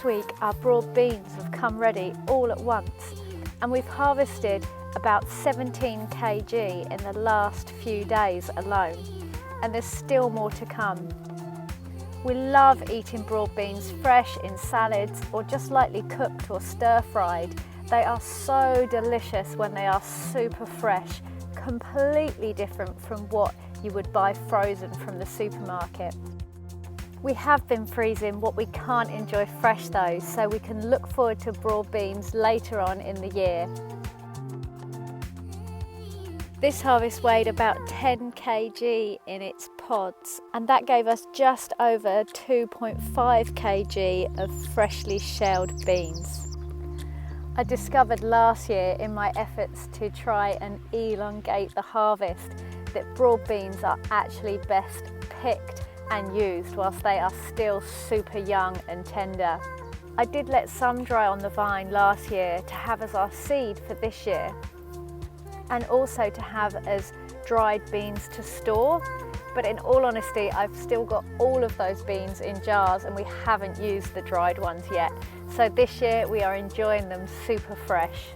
week our broad beans have come ready all at once, and we've harvested about 17 kg in the last few days alone, and there's still more to come. We love eating broad beans fresh in salads or just lightly cooked or stir-fried. They are so delicious when they are super fresh, completely different from what you would buy frozen from the supermarket. We have been freezing what we can't enjoy fresh though, so we can look forward to broad beans later on in the year. This harvest weighed about 10 kg in its pods, and that gave us just over 2.5 kg of freshly shelled beans. I discovered last year in my efforts to try and elongate the harvest that broad beans are actually best picked and used whilst they are still super young and tender. I did let some dry on the vine last year to have as our seed for this year, and also to have as dried beans to store. But in all honesty, I've still got all of those beans in jars and we haven't used the dried ones yet. So this year we are enjoying them super fresh.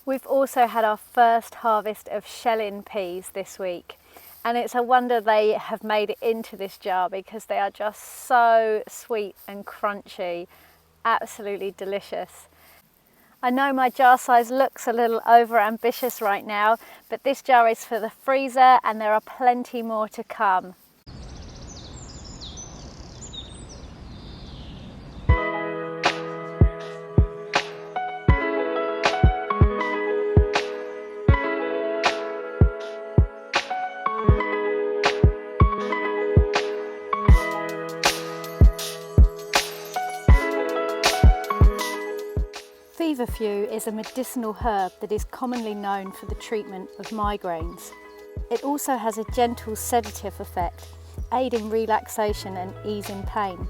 We've also had our first harvest of shelling peas this week, and it's a wonder they have made it into this jar because they are just so sweet and crunchy, absolutely delicious. I know my jar size looks a little over ambitious right now, but this jar is for the freezer and there are plenty more to come. Feverfew is a medicinal herb that is commonly known for the treatment of migraines. It also has a gentle sedative effect, aiding relaxation and easing pain.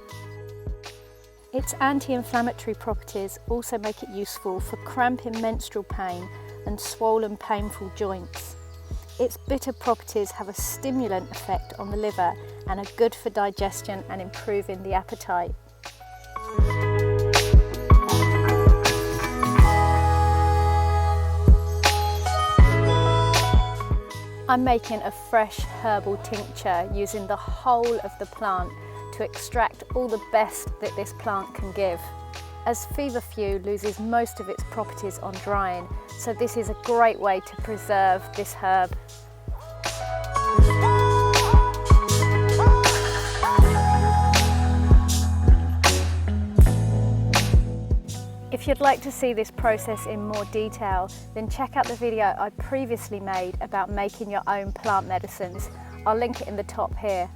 Its anti-inflammatory properties also make it useful for cramping menstrual pain and swollen painful joints. Its bitter properties have a stimulant effect on the liver and are good for digestion and improving the appetite. I'm making a fresh herbal tincture using the whole of the plant to extract all the best that this plant can give. As Feverfew loses most of its properties on drying, so this is a great way to preserve this herb. If you'd like to see this process in more detail, then check out the video I previously made about making your own plant medicines. I'll link it in the top here.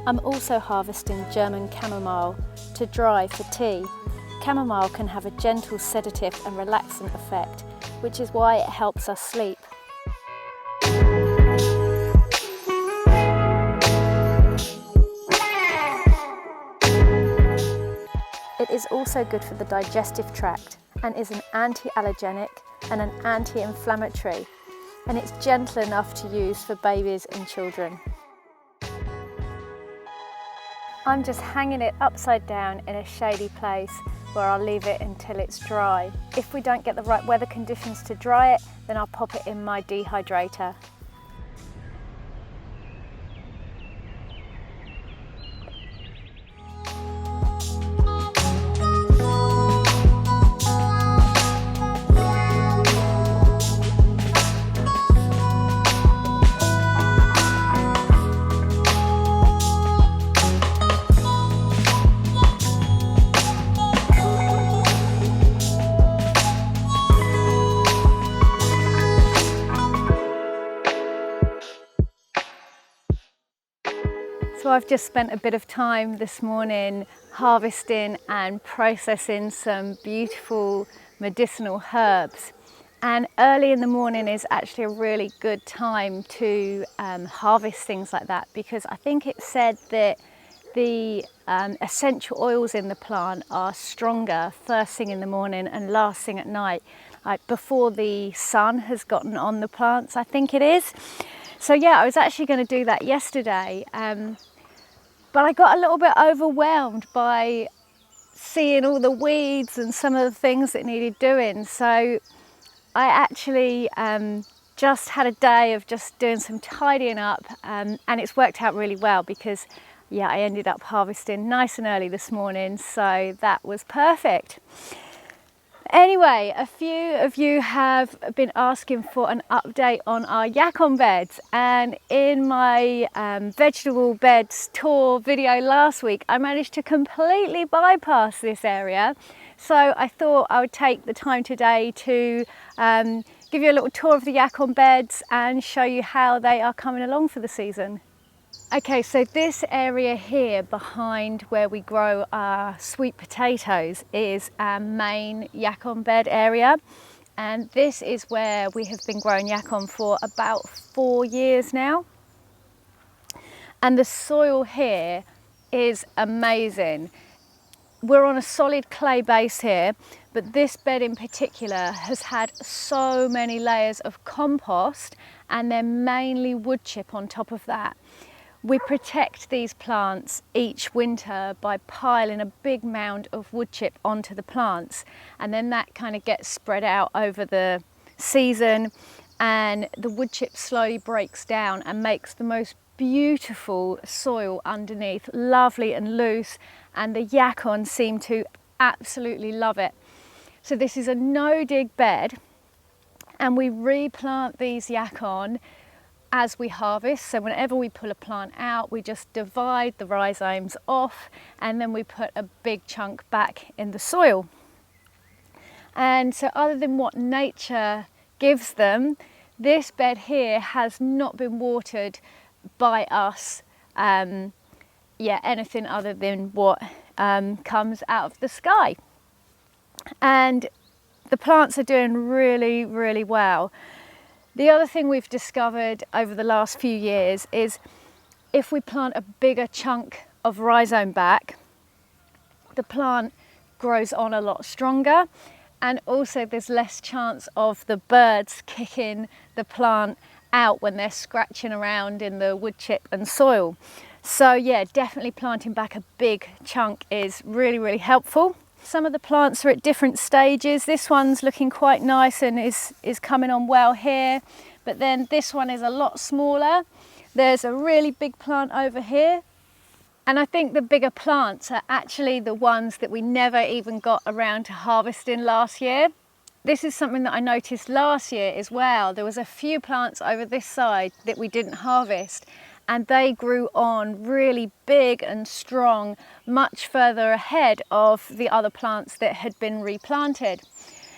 I'm also harvesting German chamomile to dry for tea. Chamomile can have a gentle sedative and relaxant effect, which is why it helps us sleep. It is also good for the digestive tract and is an anti-allergenic and an anti-inflammatory, and it's gentle enough to use for babies and children. I'm just hanging it upside down in a shady place where I'll leave it until it's dry. If we don't get the right weather conditions to dry it, then I'll pop it in my dehydrator. So I've just spent a bit of time this morning harvesting and processing some beautiful medicinal herbs. And early in the morning is actually a really good time to harvest things like that, because I think it said that the essential oils in the plant are stronger first thing in the morning and last thing at night, like before the sun has gotten on the plants, I think it is. So yeah, I was actually going to do that yesterday. But I got a little bit overwhelmed by seeing all the weeds and some of the things that needed doing. So I actually just had a day of just doing some tidying up, and it's worked out really well because, yeah, I ended up harvesting nice and early this morning, so that was perfect. Anyway, a few of you have been asking for an update on our Yacon beds, and in my vegetable beds tour video last week I managed to completely bypass this area, so I thought I would take the time today to give you a little tour of the Yacon beds and show you how they are coming along for the season. Okay, so this area here behind where we grow our sweet potatoes is our main Yacon bed area, and this is where we have been growing Yacon for about 4 years now. And the soil here is amazing. We're on a solid clay base here, but this bed in particular has had so many layers of compost and then mainly wood chip on top of that. We protect these plants each winter by piling a big mound of wood chip onto the plants, and then that kind of gets spread out over the season, and the wood chip slowly breaks down and makes the most beautiful soil underneath, lovely and loose, and the Yacon seem to absolutely love it. So this is a no-dig bed, and we replant these Yacon as we harvest. So whenever we pull a plant out, we just divide the rhizomes off and then we put a big chunk back in the soil. And so other than what nature gives them, this bed here has not been watered by us, anything other than what comes out of the sky. And the plants are doing really, really well. The other thing we've discovered over the last few years is if we plant a bigger chunk of rhizome back, the plant grows on a lot stronger, and also there's less chance of the birds kicking the plant out when they're scratching around in the wood chip and soil. So yeah, definitely planting back a big chunk is really, really helpful. Some of the plants are at different stages. This one's looking quite nice and is coming on well here, but then this one is a lot smaller. There's a really big plant over here, and I think the bigger plants are actually the ones that we never even got around to harvesting last year. This is something that I noticed last year as well. There was a few plants over this side that we didn't harvest, and they grew on really big and strong, much further ahead of the other plants that had been replanted.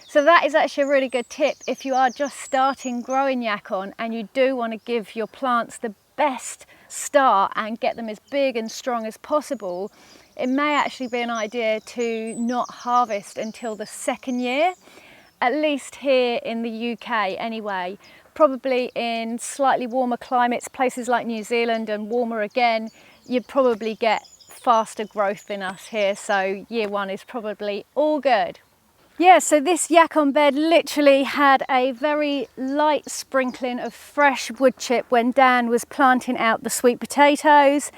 So that is actually a really good tip if you are just starting growing Yacon and you do want to give your plants the best start and get them as big and strong as possible. It may actually be an idea to not harvest until the second year, at least here in the UK anyway. Probably in slightly warmer climates, places like New Zealand and warmer again, you'd probably get faster growth than us here. So year one is probably all good. Yeah, so this Yacon bed literally had a very light sprinkling of fresh wood chip when Dan was planting out the sweet potatoes.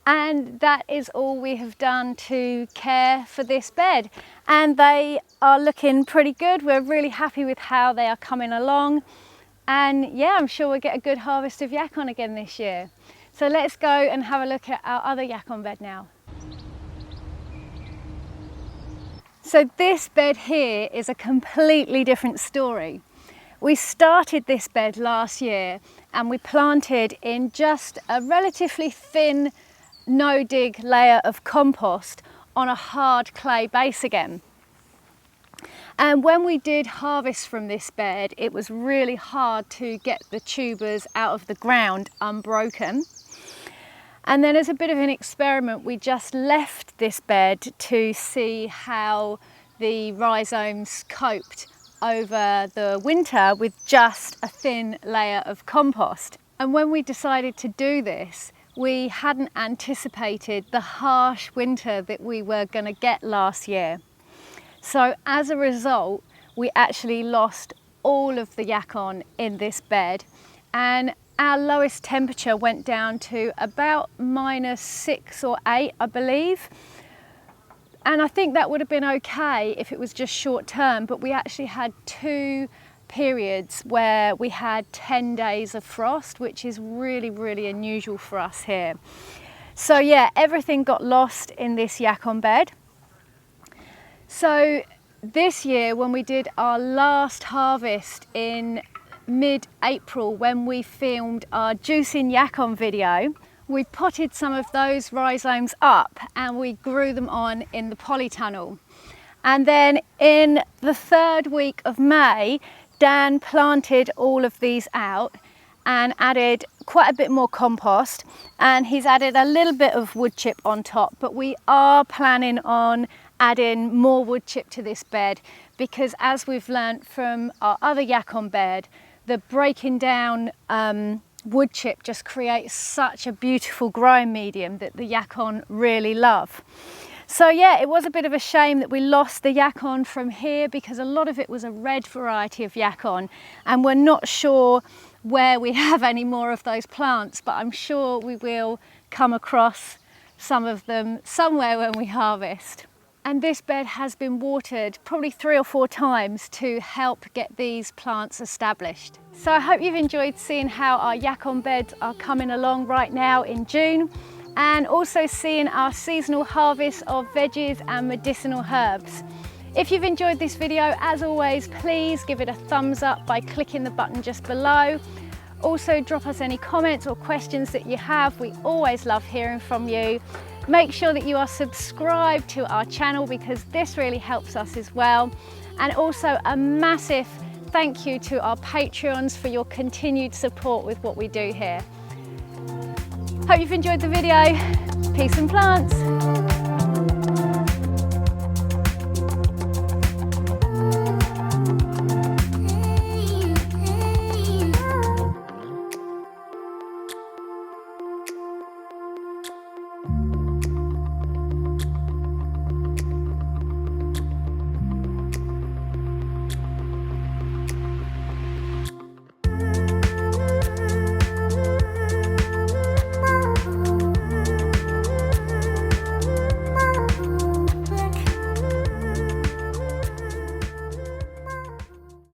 And that is all we have done to care for this bed. And they are looking pretty good. We're really happy with how they are coming along. And yeah, I'm sure we'll get a good harvest of Yacon again this year. So let's go and have a look at our other Yacon bed now. So this bed here is a completely different story. We started this bed last year and we planted in just a relatively thin no-dig layer of compost on a hard clay base again. And when we did harvest from this bed, it was really hard to get the tubers out of the ground unbroken. And then as a bit of an experiment, we just left this bed to see how the rhizomes coped over the winter with just a thin layer of compost. And when we decided to do this, we hadn't anticipated the harsh winter that we were going to get last year. So as a result, we actually lost all of the Yacon in this bed, and our lowest temperature went down to about -6 or 8, I believe. And I think that would have been okay if it was just short term, but we actually had 2 periods where we had 10 days of frost, which is really, really unusual for us here. So yeah, everything got lost in this Yacon bed. So this year, when we did our last harvest in mid-April, when we filmed our Juicing Yacon video, we potted some of those rhizomes up and we grew them on in the polytunnel. And then in the 3rd week of May, Dan planted all of these out and added quite a bit more compost, and he's added a little bit of wood chip on top, but we are planning on adding more wood chip to this bed because, as we've learnt from our other Yacon bed, the breaking down wood chip just creates such a beautiful growing medium that the Yacon really love. So yeah, it was a bit of a shame that we lost the Yacon from here because a lot of it was a red variety of Yacon, and we're not sure where we have any more of those plants, but I'm sure we will come across some of them somewhere when we harvest. And this bed has been watered probably 3 or 4 times to help get these plants established. So I hope you've enjoyed seeing how our Yacon beds are coming along right now in June, and also seeing our seasonal harvest of veggies and medicinal herbs. If you've enjoyed this video, as always, please give it a thumbs up by clicking the button just below. Also drop us any comments or questions that you have. We always love hearing from you. Make sure that you are subscribed to our channel because this really helps us as well. And also a massive thank you to our Patreons for your continued support with what we do here. Hope you've enjoyed the video. Peace and plants.